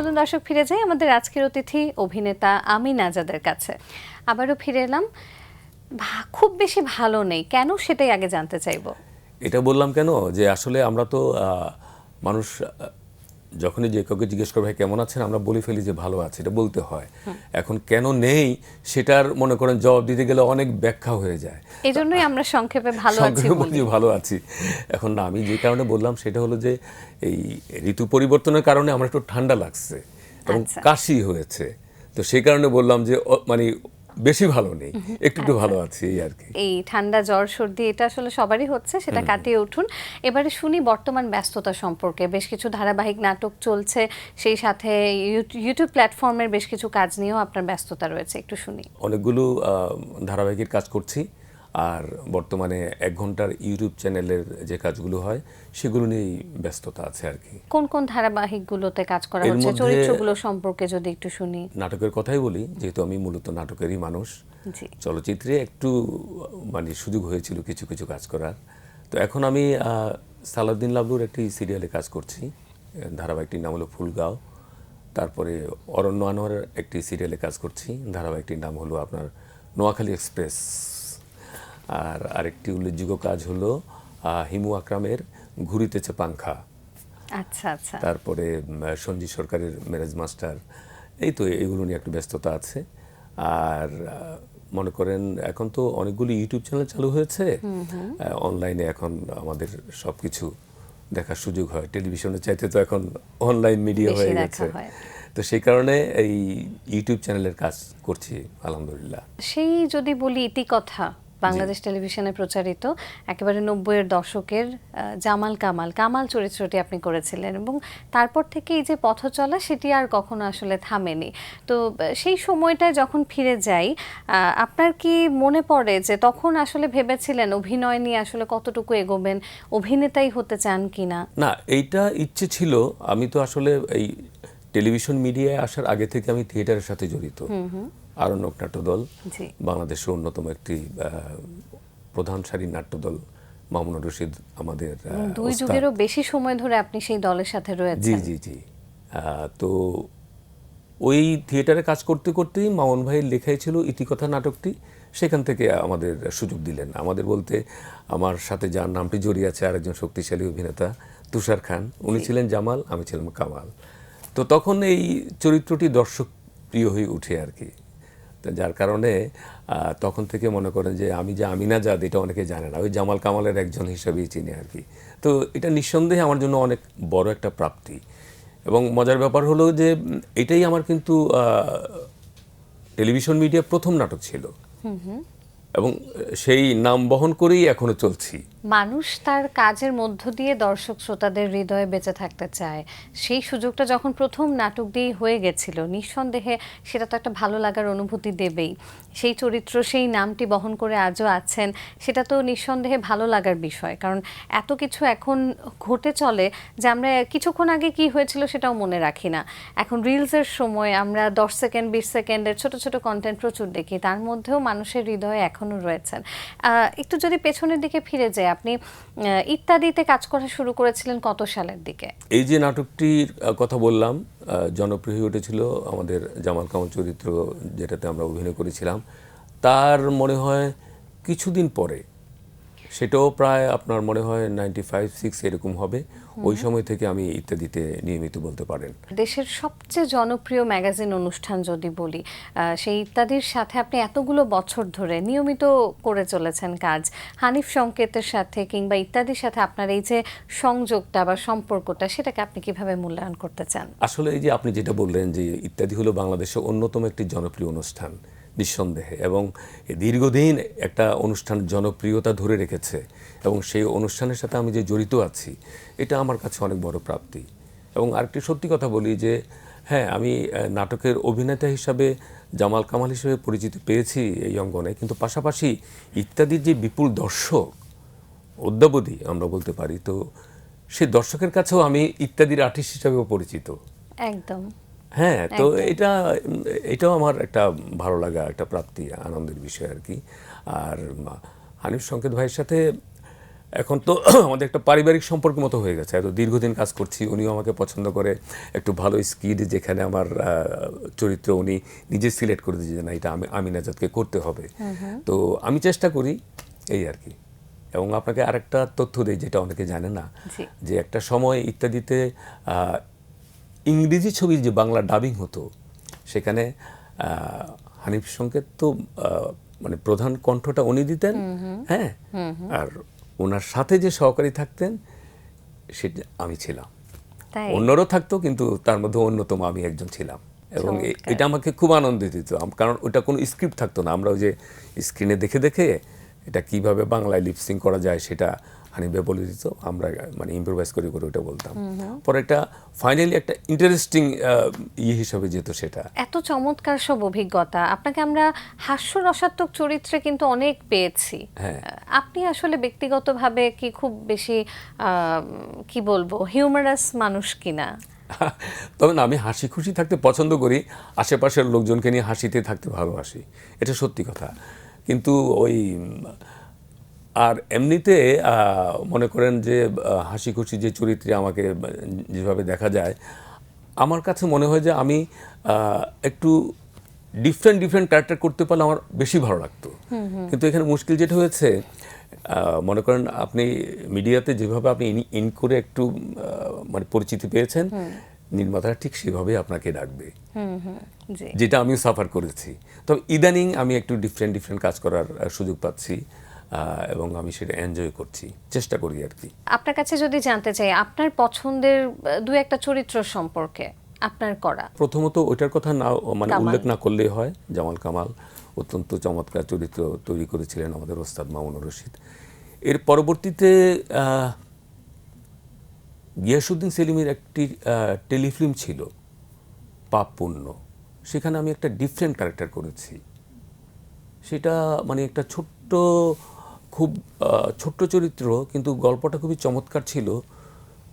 চলুন দর্শক ফিরে যাই আমাদের আজকের অতিথি অভিনেতা আমিন আজাদের কাছে। আবারও ফিরে এলাম। খুব বেশি ভালো নেই কেন, সেটাই আগে জানতে চাইবো। এটা বললাম কেন যে আসলে আমরা তো মানুষ যখনই যে কাউকে জিজ্ঞেস করবে কেমন আছেন আমরা বলে ফেলি যে ভালো আছে, এটা বলতে হয়। এখন কেন নেই সেটার মনে করেন জবাব দিতে গেলে অনেক ব্যাখ্যা হয়ে যায়, এই জন্যই আমরা সংক্ষেপে ভালো আছি বলি। ভালো আছি। এখন না, আমি যে কারণে বললাম সেটা হলো যে এই ঋতু পরিবর্তনের কারণে আমার একটু ঠান্ডা লাগছে এবং কাশি হয়েছে, তো সেই কারণে বললাম যে মানে বেশি ভালো নেই, একটু ভালো আছি এই আর কি। এই ঠান্ডা জ্বর সর্দি এটা আসলে সবারই হচ্ছে, সেটা কাটিয়ে উঠুন। এবারে শুনি বর্তমান ব্যস্ততা সম্পর্কে। বেশ কিছু ধারাবাহিক নাটক চলছে, সেই সাথে ইউটিউব প্ল্যাটফর্মের বেশ কিছু কাজ নিয়েও আপনার ব্যস্ততা রয়েছে, একটু শুনি। অনেকগুলো ধারাবাহিকের কাজ করছি, আর বর্তমানে 1 ঘন্টার ইউটিউব চ্যানেলের যে কাজগুলো হয় সেগুলো নিয়েই ব্যস্ততা আছে আর কি। কোন কোন ধারাবাহিকগুলোতে কাজ করা হচ্ছে, চরিত্রগুলো সম্পর্কে যদি একটু শুনি। নাটকের কথাই বলি, যেহেতু আমি মূলত নাটকেরই মানুষ। চলচ্চিত্রে একটু মানে সুযোগ হয়েছিল কিছু কিছু কাজ করার। তো এখন আমি সালাউদ্দিন লাবলুর একটি সিরিয়ালে কাজ করছি, ধারাবাহিকটির নাম হলো ফুলগাঁও। তারপরে অরণ্য আনোয়ারের একটি সিরিয়ালে কাজ করছি, ধারাবাহিকটির নাম হলো আপনার নোয়াখালী এক্সপ্রেস। আর আরেকটি উল্লেখযোগ্য কাজ হলো হিমু আকরামের ঘুরিতেছে পাংখা। আচ্ছা আচ্ছা। তারপরে সঞ্জিত সরকারের ম্যারেজ মাস্টার। এই তো এগুলো নিয়ে একটু ব্যস্ততা আছে। আর মনে করেন এখন তো অনেকগুলো ইউটিউব চ্যানেল চালু হয়েছে, অনলাইনে এখন আমাদের সব কিছু দেখার সুযোগ হয়। টেলিভিশনের চাইতে তো এখন অনলাইন মিডিয়া হয়ে গেছে, তো সেই কারণে এই ইউটিউব চ্যানেলের কাজ করছি আলহামদুলিল্লাহ। সেই যদি বলি ইতিকথা, বাংলাদেশ টেলিভিশনে প্রচারিত একেবারে 90-এর দশকের জামাল কামাল কামাল চরিত্রটি আপনি করেছিলেন, এবং তারপর থেকে এই যে পথ চলা সেটি আর কখনো আসলে থামেনি। তো সেই সময়টায় যখন ফিরে যাই, আপনার কি মনে পড়ে যে তখন আসলে ভেবেছিলেন অভিনয় নিয়ে আসলে কতটুকু এগোবেন, অভিনেতাই হতে চান কিনা? না, এইটা ইচ্ছে ছিল। আমি তো আসলে এই টেলিভিশন মিডিয়ায় আসার আগে থেকে আমি থিয়েটারের সাথে জড়িত। আরণ্যক নাট্যদল বাংলাদেশের অন্যতম একটি প্রধান সারির নাট্যদল, মামুনুর রশিদ আমাদের 2 যুগেরও বেশি সময় ধরে আপনি সেই দলের সাথে রয়েছেন। জি জি জি। তো ওই থিয়েটারে কাজ করতে করতেই মামুন ভাইয়ের লেখাই ছিল ইতিকথা নাটকটি, সেখান থেকে আমাদের সুযোগ দিলেন। আমাদের বলতে আমার সাথে যার নামটি জড়িয়ে আছে আরেকজন শক্তিশালী অভিনেতা তুষার খান, উনি ছিলেন জামাল, আমি ছিলাম কামাল। তো তখন এই চরিত্রটি দর্শক প্রিয় হয়ে উঠে আর কি। যার কারণে তখন থেকে মনে করেন যে আমি যে আমিন আজাদ এটা অনেকে জানে না, ওই জামাল কামালের একজন হিসেবেই চিনি আর কি। তো এটা নিঃসন্দেহে আমার জন্য অনেক বড় একটা প্রাপ্তি, এবং মজার ব্যাপার হলো যে এটাই আমার কিন্তু টেলিভিশন মিডিয়া প্রথম নাটক ছিল, এবং সেই নাম বহন করেই এখনো চলছি। মানুষ তার কাজের মধ্য দিয়ে দর্শক শ্রোতাদের হৃদয়ে বেঁচে থাকতে চায়। সেই সুযোগটা যখন প্রথম নাটক দিয়েই হয়ে গেছিল, নিঃসন্দেহে সেটা তো একটা ভালো লাগার অনুভূতি দেবেই। সেই চরিত্র, সেই নামটি বহন করে আজও আছেন, সেটা তো নিঃসন্দেহে ভালো লাগার বিষয়। কারণ এত কিছু এখন ঘটে চলে যে আমরা কিছুক্ষণ আগে কি হয়েছিল সেটাও মনে রাখি না। এখন রিলসের সময় আমরা 10 সেকেন্ড 20 সেকেন্ডের ছোট ছোট কন্টেন্ট প্রচুর দেখি, তার মধ্যেও মানুষের হৃদয়ে এখনও রয়েছেন। একটু যদি পেছনের দিকে ফিরে যাই, আপনি ইত্যাদিতে কাজ করা শুরু করেছিলেন কত সালের দিকে? এই যে নাটকটির কথা বললাম, জনপ্রিয় হয়ে উঠেছিল আমাদের জামাল কামাল চরিত্র যেটাতে আমরা অভিনয় করেছিলাম, তার মনে হয় কিছুদিন পরে, সেটাও প্রায় আপনার মনে হয় 95-6 এরকম হবে, ওই সময় থেকে আমি ইত্যাদিতে নিয়মিত বলতে পারেন। দেশের সবচেয়ে জনপ্রিয় ম্যাগাজিন অনুষ্ঠান যদি বলি, সেই ইত্যাদির সাথে আপনি এতগুলো বছর ধরে নিয়মিত করে চলেছেন কাজ। হানিফ সংকেতের সাথে কিংবা ইত্যাদির সাথে আপনার এই যে সংযোগটা বা সম্পর্কটা, সেটাকে আপনি কিভাবে মূল্যায়ন করতে চান? আসলে এই যে আপনি যেটা বললেন যে ইত্যাদি হলো বাংলাদেশের অন্যতম একটি জনপ্রিয় অনুষ্ঠান, নিঃসন্দেহে, এবং দীর্ঘদিন একটা অনুষ্ঠান জনপ্রিয়তা ধরে রেখেছে, এবং সেই অনুষ্ঠানের সাথে আমি যে জড়িত আছি এটা আমার কাছে অনেক বড় প্রাপ্তি। এবং আরেকটি সত্যি কথা বলি যে হ্যাঁ, আমি নাটকের অভিনেতা হিসাবে জামাল কামাল হিসেবে পরিচিতি পেয়েছি এই অঙ্গনে, কিন্তু পাশাপাশি ইত্যাদির যে বিপুল দর্শক অদ্যাবধি আমরা বলতে পারি, তো সেই দর্শকের কাছেও আমি ইত্যাদির আর্টিস্ট হিসাবেও পরিচিত। একদম। হ্যাঁ, তো এটাও আমার একটা ভালো লাগা, একটা প্রাপ্তি, আনন্দের বিষয় আর কি। আর হানিফ সংকেত ভাইয়ের সাথে এখন তো আমাদের একটা পারিবারিক সম্পর্ক মতো হয়ে গেছে, এত দীর্ঘদিন কাজ করছি, উনিও আমাকে পছন্দ করে, একটু ভালো স্কিড যেখানে আমার চরিত্র উনি নিজে সিলেক্ট করে দিয়েছে, না এটা আমিন আজাদকে করতে হবে। তো আমি চেষ্টা করি এই আর কি। এবং আপনাকে আরেকটা তথ্য দিই যেটা অনেকে জানে না, যে একটা সময় ইত্যাদিতে ইংরেজি ছবির যে বাংলা ডাবিং হতো সেখানে হানিফ সংকেত তো মানে প্রধান কণ্ঠটা উনি দিতেন, হ্যাঁ, আর ওনার সাথে যে সহকারী থাকতেন সেটা আমি ছিলাম। অন্যরাও থাকতো কিন্তু তার মধ্যে অন্যতম আমি একজন ছিলাম, এবং এটা আমাকে খুব আনন্দ দিত, কারণ ওটা কোনো স্ক্রিপ্ট থাকতো না, আমরা ওই যে স্ক্রিনে দেখে দেখে এটা কিভাবে বাংলায় লিপসিং করা যায় সেটা হানিফে বলে দিত, আমরা মানে ইম্প্রোভাইজ করে করে ওটা বলতাম, পরে একটা ফাইনালি একটা ইন্টারেস্টিং হিসাবে যেত সেটা। এত চমৎকার সব অভিজ্ঞতা, আপনাকে আমরা হাস্যরসাত্মক চরিত্রে কিন্তু অনেক পেয়েছি। আপনি আসলে ব্যক্তিগতভাবে কি খুব বেশি কি বলবো হিউমারাস মানুষ কিনা? তবে না, আমি হাসি খুশি থাকতে পছন্দ করি, আশেপাশের লোকজনকে নিয়ে হাসিতে থাকতে ভালোবাসি, এটা সত্যি কথা। কিন্তু ওই আর এমনিতে মনে করেন যে হাসি খুশি যে চরিত্রে আমাকে যেভাবে দেখা যায়, আমার কাছে মনে হয় যে আমি একটু ডিফারেন্ট ক্যারেক্টার করতে পারলে আমার বেশি ভালো লাগতো। কিন্তু এখানে মুশকিল যেটা হয়েছে, মনে করেন আপনি মিডিয়াতে যেভাবে আপনি ইন করে একটু মানে পরিচিতি পেয়েছেন, নির্মাতারা ঠিক সেভাবে আপনাকে ডাকবে, যেটা আমিও সাফার করেছি। তবে ইদানিং আমি একটু ডিফারেন্ট কাজ করার সুযোগ পাচ্ছি, এবং আমি সেটা এনজয় করছি, চেষ্টা করি আর কি। আপনার কাছে যদি জানতে চাই আপনার পছন্দের দু একটা চরিত্র সম্পর্কে আপনার করা। প্রথমত ওইটার কথা না মানে উল্লেখ না করলেই হয়, জামাল কামাল অত্যন্ত চমৎকার চরিত্র তৈরি করেছিলেন আমাদের ওস্তাদ মামুনুর রশিদ। এর পরবর্তীতে গিয়াসউদ্দিন সেলিমের একটি টেলিফিল্ম ছিল পাপ পুণ্য, সেখানে আমি একটা ডিফারেন্ট ক্যারেক্টার করেছি। সেটা মানে একটা খুব ছোট্ট চরিত্র, কিন্তু গল্পটা খুবই চমৎকার ছিল।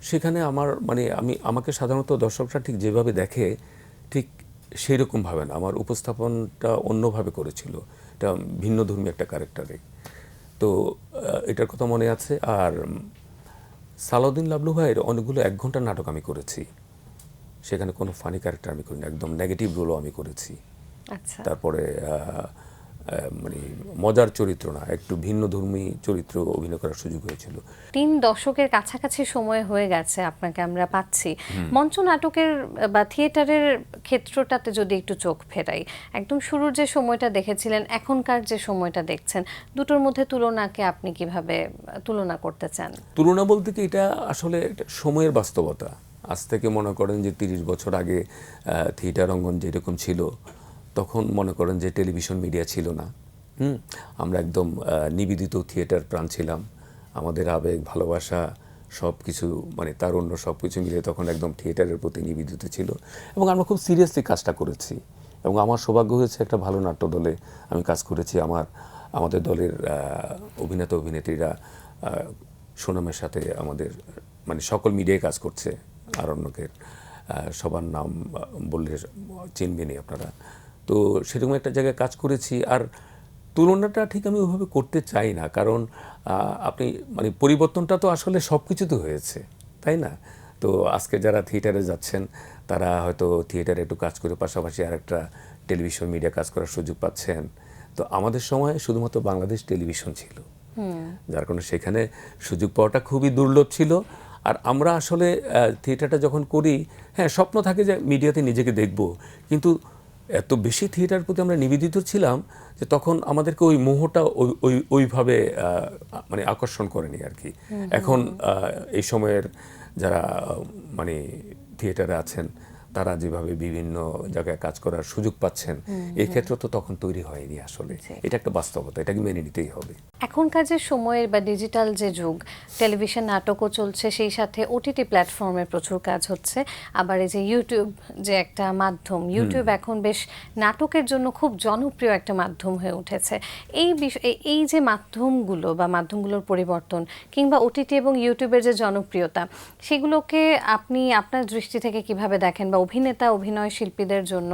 সেখানে আমার মানে আমাকে সাধারণত দর্শকরা ঠিক যেভাবে দেখে ঠিক সেই রকমভাবে না, আমার উপস্থাপনটা অন্যভাবে করেছিল, এটা ভিন্নধর্মী একটা ক্যারেক্টারে। তো এটার কথা মনে আছে। আর সালাউদ্দিন লাবলু ভাইয়ের অনেকগুলো 1 ঘন্টার নাটক আমি করেছি, সেখানে কোনো ফানি ক্যারেক্টার আমি করিনি, একদম নেগেটিভ রোলও আমি করেছি। তারপরে মানে মজার চরিত্র না, একটু ভিন্নধর্মী চরিত্র অভিনয় করার সুযোগ হয়েছিল। 3 দশকের কাছাকাছি সময় হয়ে গেছে আপনাকে আমরা পাচ্ছি। মঞ্চ নাটকের বা থিয়েটারের ক্ষেত্রটাতে যদি একটু চোখ ফেরাই, একদম শুরুর যে সময়টা দেখেছিলেন এখনকার যে সময়টা দেখছেন, দুটোর মধ্যে তুলনাকে আপনি কিভাবে তুলনা করতে চান? তুলনা বলতে কি, এটা আসলে সময়ের বাস্তবতা। আজ থেকে মনে করেন যে 30 বছর আগে থিয়েটার অঙ্গন যেরকম ছিল, তখন মনে করেন যে টেলিভিশন মিডিয়া ছিল না, আমরা একদম নিবেদিত থিয়েটার প্রাণ ছিলাম, আমাদের আবেগ ভালোবাসা সব কিছু মানে তারুণ্য সব কিছু মিলে তখন একদম থিয়েটারের প্রতি নিবেদিত ছিল, এবং আমরা খুব সিরিয়াসলি কাজটা করেছি। এবং আমার সৌভাগ্য হয়েছে একটা ভালো নাট্য দলে আমি কাজ করেছি। আমাদের দলের অভিনেতা অভিনেত্রীরা সুনামের সাথে আমাদের মানে সকল মিডিয়ায় কাজ করছে, আরণ্যকের সবার নাম বললে চিনবেনই আপনারা। তো সেরকম একটা জায়গায় কাজ করেছি। আর তুলনাটা ঠিক আমি ওইভাবে করতে চাই না, কারণ আপনি মানে পরিবর্তনটা তো আসলে সব কিছুতে হয়েছে, তাই না? তো আজকে যারা থিয়েটারে যাচ্ছেন তারা হয়তো থিয়েটারে একটু কাজ করে পাশাপাশি আর একটা টেলিভিশন মিডিয়া কাজ করার সুযোগ পাচ্ছেন। তো আমাদের সময় শুধুমাত্র বাংলাদেশ টেলিভিশন ছিল, যার কারণে সেখানে সুযোগ পাওয়াটা খুবই দুর্লভ ছিল। আর আমরা আসলে থিয়েটারটা যখন করি, হ্যাঁ স্বপ্ন থাকে যে মিডিয়াতে নিজেকে দেখব, কিন্তু এত বেশি থিয়েটার প্রতি আমরা নিবেদিত ছিলাম যে তখন আমাদেরকে ওই মোহটা ওইভাবে মানে আকর্ষণ করেনি আর কি। এখন এই সময়ের যারা মানে থিয়েটারে আছেন তারা যেভাবে বিভিন্ন জায়গায় কাজ করার সুযোগ পাচ্ছেন, এই ক্ষেত্রে তো তখন তৈরি হয়নি আসলে। এটা একটা বাস্তবতা, এটাকে মেনে নিতেই হবে। এখনকার যে সময়ের বা ডিজিটাল যে যুগ, টেলিভিশন নাটকও চলছে, সেই সাথে ওটিটি প্ল্যাটফর্মে প্রচুর কাজ হচ্ছে। আবার এই যে ইউটিউব যে একটা মাধ্যম, ইউটিউব এখন বেশ নাটকের জন্য খুব জনপ্রিয় একটা মাধ্যম হয়ে উঠেছে। এই যে মাধ্যমগুলো বা মাধ্যমগুলোর পরিবর্তন কিংবা ওটিটি এবং ইউটিউবের যে জনপ্রিয়তা, সেগুলোকে আপনি আপনার দৃষ্টি থেকে কিভাবে দেখেন, বা অভিনয় শিল্পীদের জন্য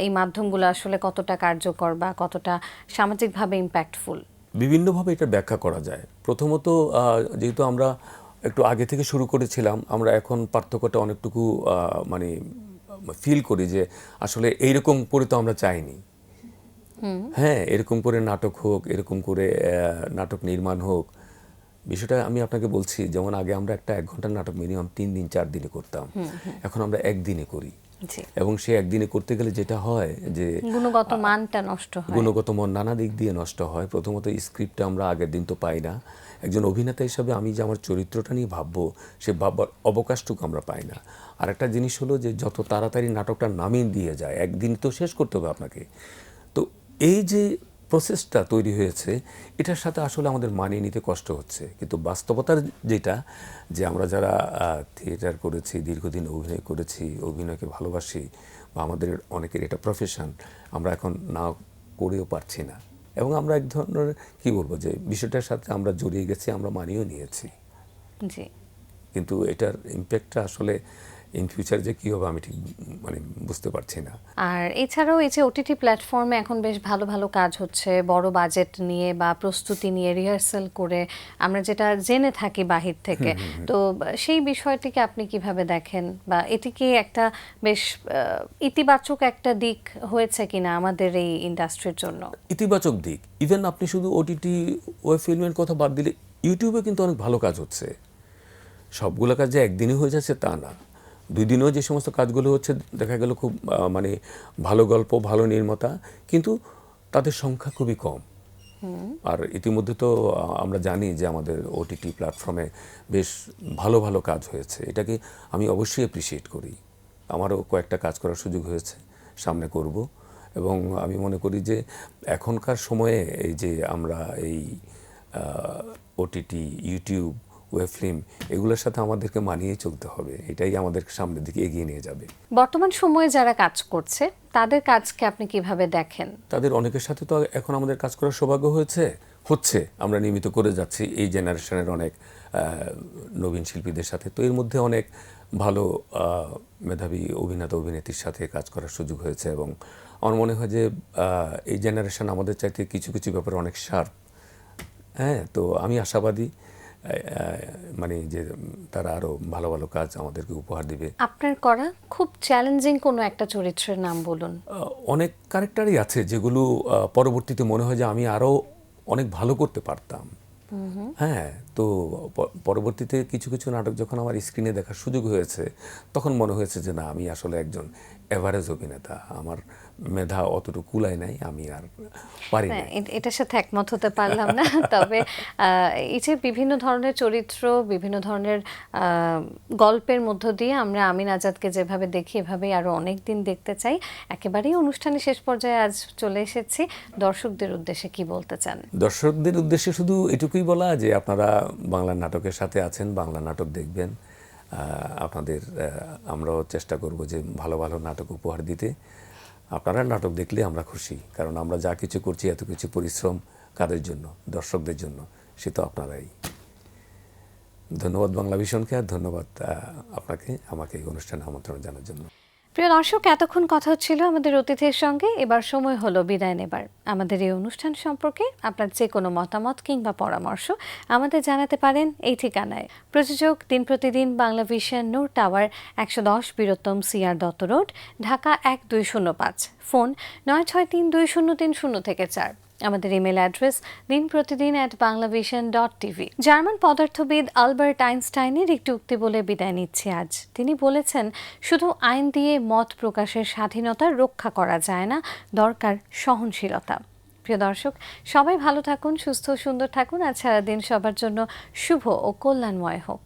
এই মাধ্যমগুলো আসলে কতটা কার্যকর বা কতটা সামাজিকভাবে ইম্প্যাক্টফুল? বিভিন্নভাবে এটা ব্যাখ্যা করা যায়। প্রথমত যেহেতু আমরা একটু আগে থেকে শুরু করেছিলাম, আমরা এখন পার্থক্যটা অনেকটুকু মানে ফিল করি যে আসলে এইরকম করে তো আমরা চাইনি। হ্যাঁ, এরকম করে নাটক হোক, এরকম করে নাটক নির্মাণ হোক। বিষয়টা আমি আপনাকে বলছি, যেমন আগে আমরা একটা 1 ঘন্টার নাটক মিনিমাম 3 দিন 4 দিনে করতাম, এখন আমরা একদিনে করি। এবং সে একদিনে করতে গেলে যেটা হয় যে গুণগত মানটা নষ্ট হয়, গুণগত মান নানা দিক দিয়ে নষ্ট হয়। প্রথমত স্ক্রিপ্টটা আমরা আগের দিন তো পাই না, একজন অভিনেতা হিসাবে আমি যে আমার চরিত্রটা নিয়ে ভাববো সে ভাববার অবকাশটুকু আমরা পাই না। আর একটা জিনিস হলো যে যত তাড়াতাড়ি নাটকটা নামিয়ে দিয়ে যায়, একদিন তো শেষ করতে হবে আপনাকে। তো এই যে প্রসেসটা তৈরি হয়েছে, এটার সাথে আসলে আমাদের মানিয়ে নিতে কষ্ট হচ্ছে। কিন্তু বাস্তবতার যেটা, যে আমরা যারা থিয়েটার করেছি, দীর্ঘদিন অভিনয় করেছি, অভিনয়কে ভালোবাসি, বা আমাদের অনেকের এটা প্রফেশন, আমরা এখন না করেও পারছি না। এবং আমরা এক ধরনের কী বলবো, যে বিষয়টার সাথে আমরা জড়িয়ে গেছি, আমরা মানিয়েও নিয়েছি। জি। কিন্তু এটার ইম্প্যাক্টটা আসলে ইন ফিউচার যে কী হবে আমি ঠিক মানে বুঝতে পারছি না। আর এছাড়াও এই যে ওটিটি প্ল্যাটফর্মে এখন বেশ ভালো ভালো কাজ হচ্ছে, বড় বাজেট নিয়ে বা প্রস্তুতি নিয়ে রিহার্সাল করে, আমরা যেটা জেনে থাকি বাহির থেকে। তো সেই বিষয়টিকে আপনি কিভাবে দেখেন, বা এটি কি একটা বেশ ইতিবাচক একটা দিক হয়েছে কিনা আমাদের এই ইন্ডাস্ট্রির জন্য? ইতিবাচক দিক, ইভেন আপনি শুধু ওটিটি ওয়েব ফিল্মের কথা বাদ দিলে ইউটিউবে কিন্তু অনেক ভালো কাজ হচ্ছে। সবগুলো কাজ যে একদিনই হয়ে যাচ্ছে তা না, 2 দিনেও যে সমস্ত কাজগুলো হচ্ছে দেখা গেল খুব মানে ভালো গল্প, ভালো নির্মাতা, কিন্তু তাদের সংখ্যা খুবই কম। আর ইতিমধ্যে তো আমরা জানি যে আমাদের ওটিটি প্ল্যাটফর্মে বেশ ভালো ভালো কাজ হয়েছে, এটাকে আমি অবশ্যই অ্যাপ্রিসিয়েট করি। আমারও কয়েকটা কাজ করার সুযোগ হয়েছে, সামনে করব। এবং আমি মনে করি যে এখনকার সময়ে এই যে আমরা এই ওটিটি, ইউটিউব, ওয়েব ফিল্ম, এগুলোর সাথে আমাদেরকে মানিয়ে চলতে হবে, এটাই আমাদের সামনের দিকে এগিয়ে নিয়ে যাবে। বর্তমান সময়ে যারা কাজ করছে তাদের কাজকে আপনি কিভাবে দেখেন? তাদের অনেকের সাথে তো এখন আমাদের কাজ করার সৌভাগ্য হচ্ছে, আমরা নিয়মিত করে যাচ্ছি এই জেনারেশনের অনেক নবীন শিল্পীদের সাথে। তো এর মধ্যে অনেক ভালো মেধাবী অভিনেতা অভিনেত্রীর সাথে কাজ করার সুযোগ হয়েছে, এবং আমার মনে হয় যে এই জেনারেশন আমাদের চাইতে কিছু কিছু ব্যাপারে অনেক শার্প। হ্যাঁ, তো আমি আশাবাদী মানে যে তারা আরো ভালো ভালো কাজ আমাদেরকে উপহার দিবে। আপনার করা খুব চ্যালেঞ্জিং কোনো একটা চরিত্রের নাম বলুন। অনেক ক্যারেক্টারই আছে যেগুলো পরবর্তীতে মনে হয় যে আমি আরো অনেক ভালো করতে পারতাম। হ্যাঁ, তো পরবর্তীতে কিছু কিছু নাটক যখন আমার স্ক্রিনে দেখার সুযোগ হয়েছে, তখন মনে হয়েছে যে না, আমি আসলে একজন এভারেজ অভিনেতা, আমার মেধা অতটুকু কুলায় নাই, আমি আর পারি না। এটার সাথে একমত হতে পারলাম না। তবে এই যে বিভিন্ন ধরনের চরিত্র, বিভিন্ন ধরনের গল্পের মধ্য দিয়ে আমরা আমিন আজাদকে যেভাবে দেখি, এভাবেই আরো অনেক দিন দেখতে চাই। একেবারেই অনুষ্ঠানের শেষ পর্যায়ে আজ চলে এসেছি, দর্শকদের উদ্দেশ্যে কি বলতে চান? দর্শকদের উদ্দেশ্যে শুধু এটুকুই বলা যে আপনারা বাংলা নাটকের সাথে আছেন, বাংলা নাটক দেখবেন। আপনাদের আমরাও চেষ্টা করব যে ভালো ভালো নাটক উপহার দিতে। আপনারা নাটক দেখলে আমরা খুশি, কারণ আমরা যা কিছু করছি, এত কিছু পরিশ্রম কাদের জন্য? দর্শকদের জন্য, সে তো আপনারাই। ধন্যবাদ বাংলা ভিশনকে, আর ধন্যবাদ আপনাকে আমাকে এই অনুষ্ঠানে আমন্ত্রণ জানার জন্য। প্রিয় দর্শক, এতক্ষণ কথা হচ্ছিল আমাদের অতিথির সঙ্গে। এবার সময় হলো বিদায় নেবার। আমাদের এই অনুষ্ঠান সম্পর্কে আপনার যে কোনো মতামত কিংবা পরামর্শ আমাদের জানাতে পারেন এই ঠিকানায়। প্রযোজক Din Protidin, Bangla vision, Noor tower, 110 Birottom CR Dutta road, Dhaka 1205। Phone 96320303 আমাদের ইমেল অ্যাড্রেস dinprotidin@banglavision.tv। জার্মান পদার্থবিদ আলবার্ট আইনস্টাইনের একটি উক্তি বলে বিদায় নিচ্ছি আজ। তিনি বলেছেন, শুধু আইন দিয়ে মত প্রকাশের স্বাধীনতা রক্ষা করা যায় না, দরকার সহনশীলতা। প্রিয় দর্শক, সবাই ভালো থাকুন, সুস্থ সুন্দর থাকুন। আজ সারাদিন সবার জন্য শুভ ও কল্যাণময় হোক।